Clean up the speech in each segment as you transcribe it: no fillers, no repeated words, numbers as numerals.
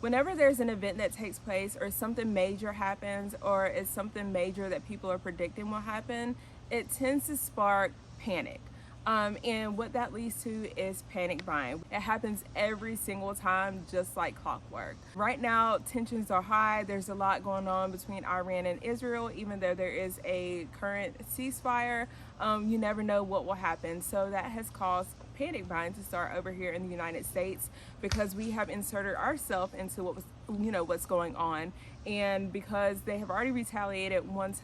Whenever there's an event that takes place or something major happens or it's something major that people are predicting will happen, it tends to spark panic. And what that leads to is panic buying. It happens every single time, just like clockwork. Right now, tensions are high. There's a lot going on between Iran and Israel, even though there is a current ceasefire. You never know what will happen. So that has caused panic buying to start over here in the United States because we have inserted ourselves into what's going on, and because they have already retaliated once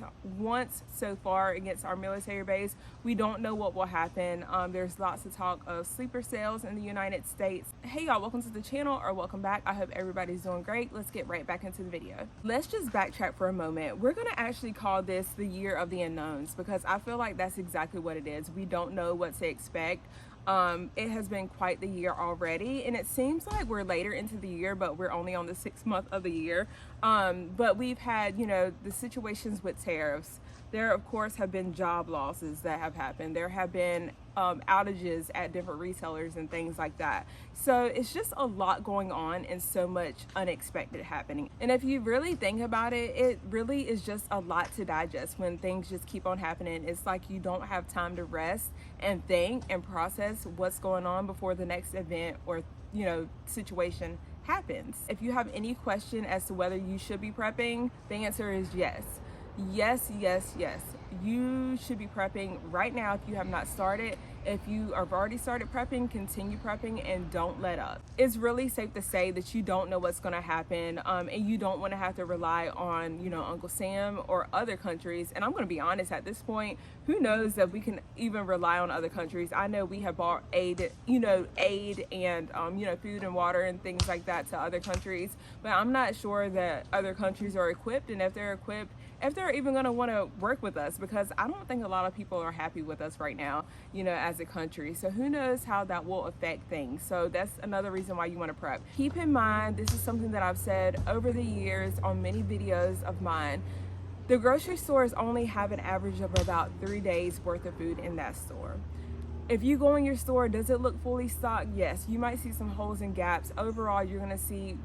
so far against our military base, we don't know what will happen. There's lots of talk of sleeper cells in the United States. Hey y'all, welcome to the channel, or welcome back. I hope everybody's doing great. Let's get right back into the video. Let's just backtrack for a moment. We're gonna actually call this the year of the unknowns because I feel like that's exactly what it is. We don't know what to expect. It has been quite the year already, and it seems like we're later into the year, but we're only on the 6th month of the year. But we've had, the situations with tariffs. There, of course, have been job losses that have happened. There have been outages at different retailers and things like that. So it's just a lot going on and so much unexpected happening. And if you really think about it, it really is just a lot to digest when things just keep on happening. It's like you don't have time to rest and think and process what's going on before the next event or, situation happens. If you have any question as to whether you should be prepping, the answer is yes. Yes, yes, yes. You should be prepping right now if you have not started. If you have already started prepping, continue prepping and don't let up. It's really safe to say that you don't know what's going to happen, and you don't want to have to rely on, Uncle Sam or other countries. And I'm going to be honest, at this point, who knows that we can even rely on other countries. I know we have bought aid and, food and water and things like that to other countries, but I'm not sure that other countries are equipped, and if they're equipped, if they're even going to want to work with us, because I don't think a lot of people are happy with us right now, as a country. So who knows how that will affect things. So that's another reason why you want to prep. Keep in mind, this is something that I've said over the years on many videos of mine. The grocery stores only have an average of about 3 days worth of food in that store. If you go in your store, does it look fully stocked? Yes. You might see some holes and gaps. Overall, you're going to see,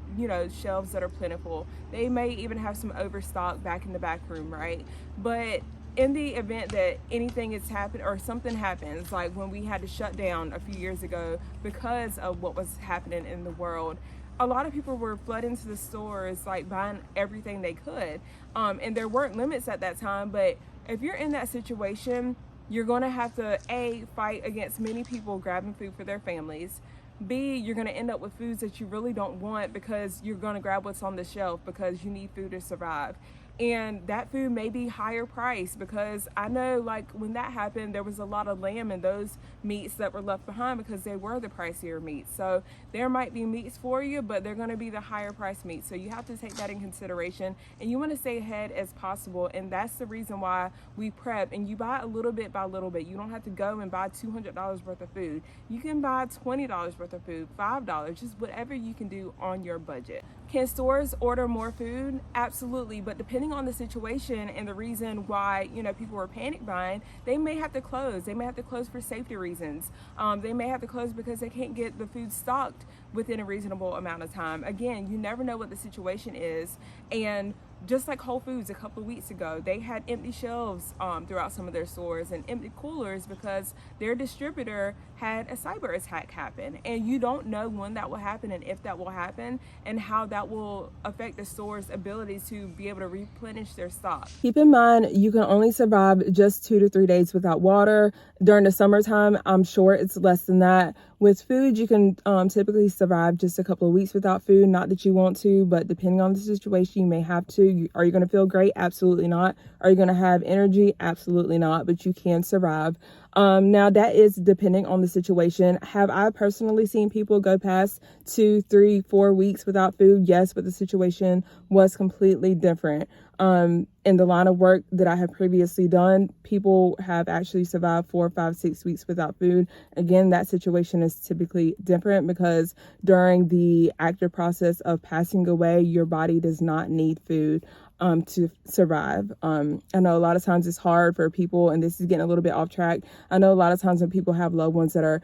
shelves that are plentiful. They may even have some overstock back in the back room, right? But in the event that anything is happened or something happens, like when we had to shut down a few years ago because of what was happening in the world, a lot of people were flooding to the stores, like buying everything they could. And there weren't limits at that time, but if you're in that situation, you're going to have to, A, fight against many people grabbing food for their families. B, you're going to end up with foods that you really don't want because you're going to grab what's on the shelf because you need food to survive. And that food may be higher priced, because I know, like, when that happened, there was a lot of lamb and those meats that were left behind because they were the pricier meats. So there might be meats for you, but they're going to be the higher priced meats. So you have to take that in consideration, and you want to stay ahead as possible. And that's the reason why we prep, and you buy a little bit by little bit. You don't have to go and buy $200 worth of food. You can buy $20 worth of food, $5, just whatever you can do on your budget. Can stores order more food? Absolutely, but depending on the situation and the reason why people are panic buying, they may have to close. They may have to close for safety reasons. They may have to close because they can't get the food stocked within a reasonable amount of time. Again, you never know what the situation is, and just like Whole Foods a couple of weeks ago, they had empty shelves throughout some of their stores and empty coolers because their distributor had a cyber attack happen. And you don't know when that will happen and if that will happen and how that will affect the store's ability to be able to replenish their stock. Keep in mind, you can only survive just 2 to 3 days without water. During the summertime, I'm sure it's less than that. With food, you can typically survive just a couple of weeks without food. Not that you want to, but depending on the situation, you may have to. Are you going to feel great? Absolutely not. Are you going to have energy? Absolutely not, but you can survive. Now, that is depending on the situation. Have I personally seen people go past 2, 3, 4 weeks without food? Yes, but the situation was completely different. In the line of work that I have previously done, people have actually survived 4, 5, 6 weeks without food. Again, that situation is typically different because during the active process of passing away, your body does not need food to survive. I know a lot of times it's hard for people, and this is getting a little bit off track. I know a lot of times when people have loved ones that are,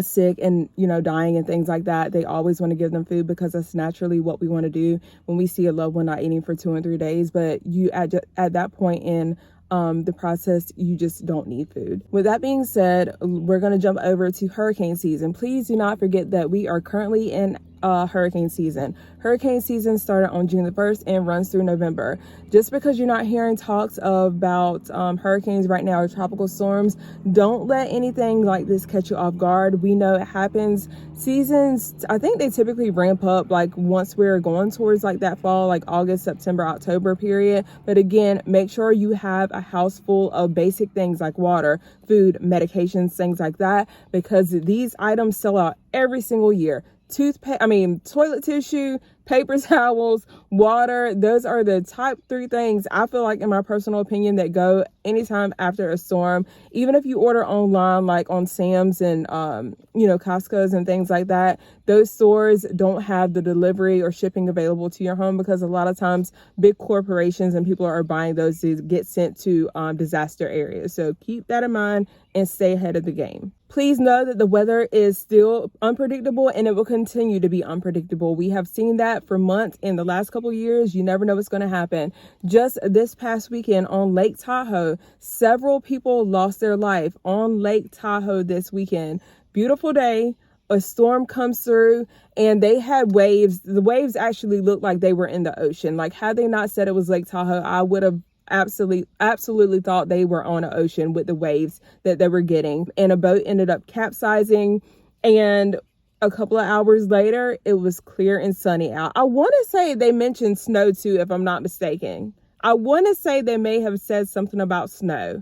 sick and, you know, dying and things like that, they always want to give them food because that's naturally what we want to do when we see a loved one not eating for 2 and 3 days. But you at that point in the process, you just don't need food. With that being said, we're going to jump over to hurricane season. Please do not forget that we are currently in hurricane season. Hurricane season started on June the 1st and runs through November. Just because you're not hearing talks about hurricanes right now or tropical storms, don't let anything like this catch you off guard. We know it happens. Seasons, I think they typically ramp up like once we're going towards like that fall, like August, September, October period. But again, make sure you have a house full of basic things like water, food, medications, things like that, because these items sell out every single year. Toilet tissue, paper towels, water, those are the top 3 things I feel like, in my personal opinion, that go anytime after a storm. Even if you order online, like on Sam's and Costco's and things like that, those stores don't have the delivery or shipping available to your home because a lot of times big corporations and people are buying those to get sent to disaster areas. So keep that in mind and stay ahead of the game. Please know that the weather is still unpredictable and it will continue to be unpredictable. We have seen that for months in the last couple of years. You never know what's going to happen. Just this past weekend on Lake Tahoe, several people lost their life on Lake Tahoe this weekend. Beautiful day. A storm comes through and they had waves. The waves actually looked like they were in the ocean. Like, had they not said it was Lake Tahoe, I would have absolutely thought they were on an ocean with the waves that they were getting. And a boat ended up capsizing, and a couple of hours later it was clear and sunny out. I want to say they mentioned snow too, if I'm not mistaken. I want to say they may have said something about snow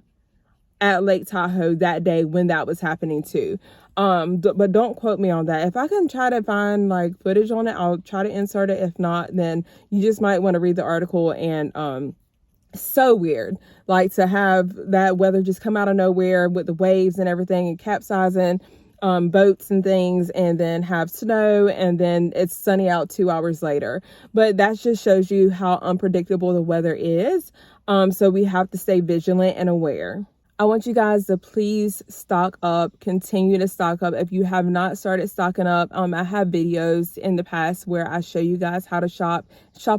at Lake Tahoe that day when that was happening too. But don't quote me on that. If I can try to find like footage on it, I'll try to insert it. If not, then you just might want to read the article. And so weird, like, to have that weather just come out of nowhere with the waves and everything and capsizing boats and things, and then have snow, and then it's sunny out 2 hours later. But that just shows you how unpredictable the weather is. So we have to stay vigilant and aware. I want you guys to please stock up, continue to stock up. If you have not started stocking up, I have videos in the past where I show you guys how to shop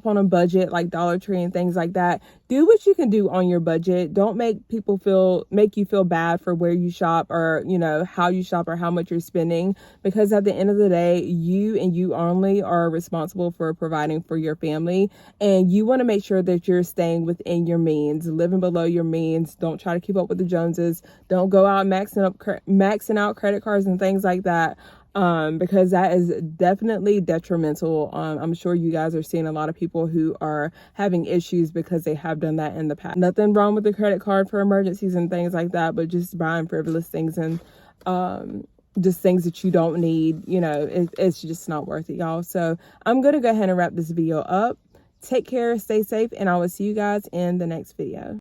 on a budget, like Dollar Tree and things like that. Do what you can do on your budget. Don't make you feel bad for where you shop, or, you know, how you shop or how much you're spending, because at the end of the day, you and you only are responsible for providing for your family, and you want to make sure that you're staying within your means, living below your means. Don't try to keep up with the Joneses. Don't go out maxing out credit cards and things like that. Because that is definitely detrimental. I'm sure you guys are seeing a lot of people who are having issues because they have done that in the past. Nothing wrong with the credit card for emergencies and things like that, but just buying frivolous things and just things that you don't need, you know, it's just not worth it, y'all. So I'm going to go ahead and wrap this video up. Take care, stay safe, and I will see you guys in the next video.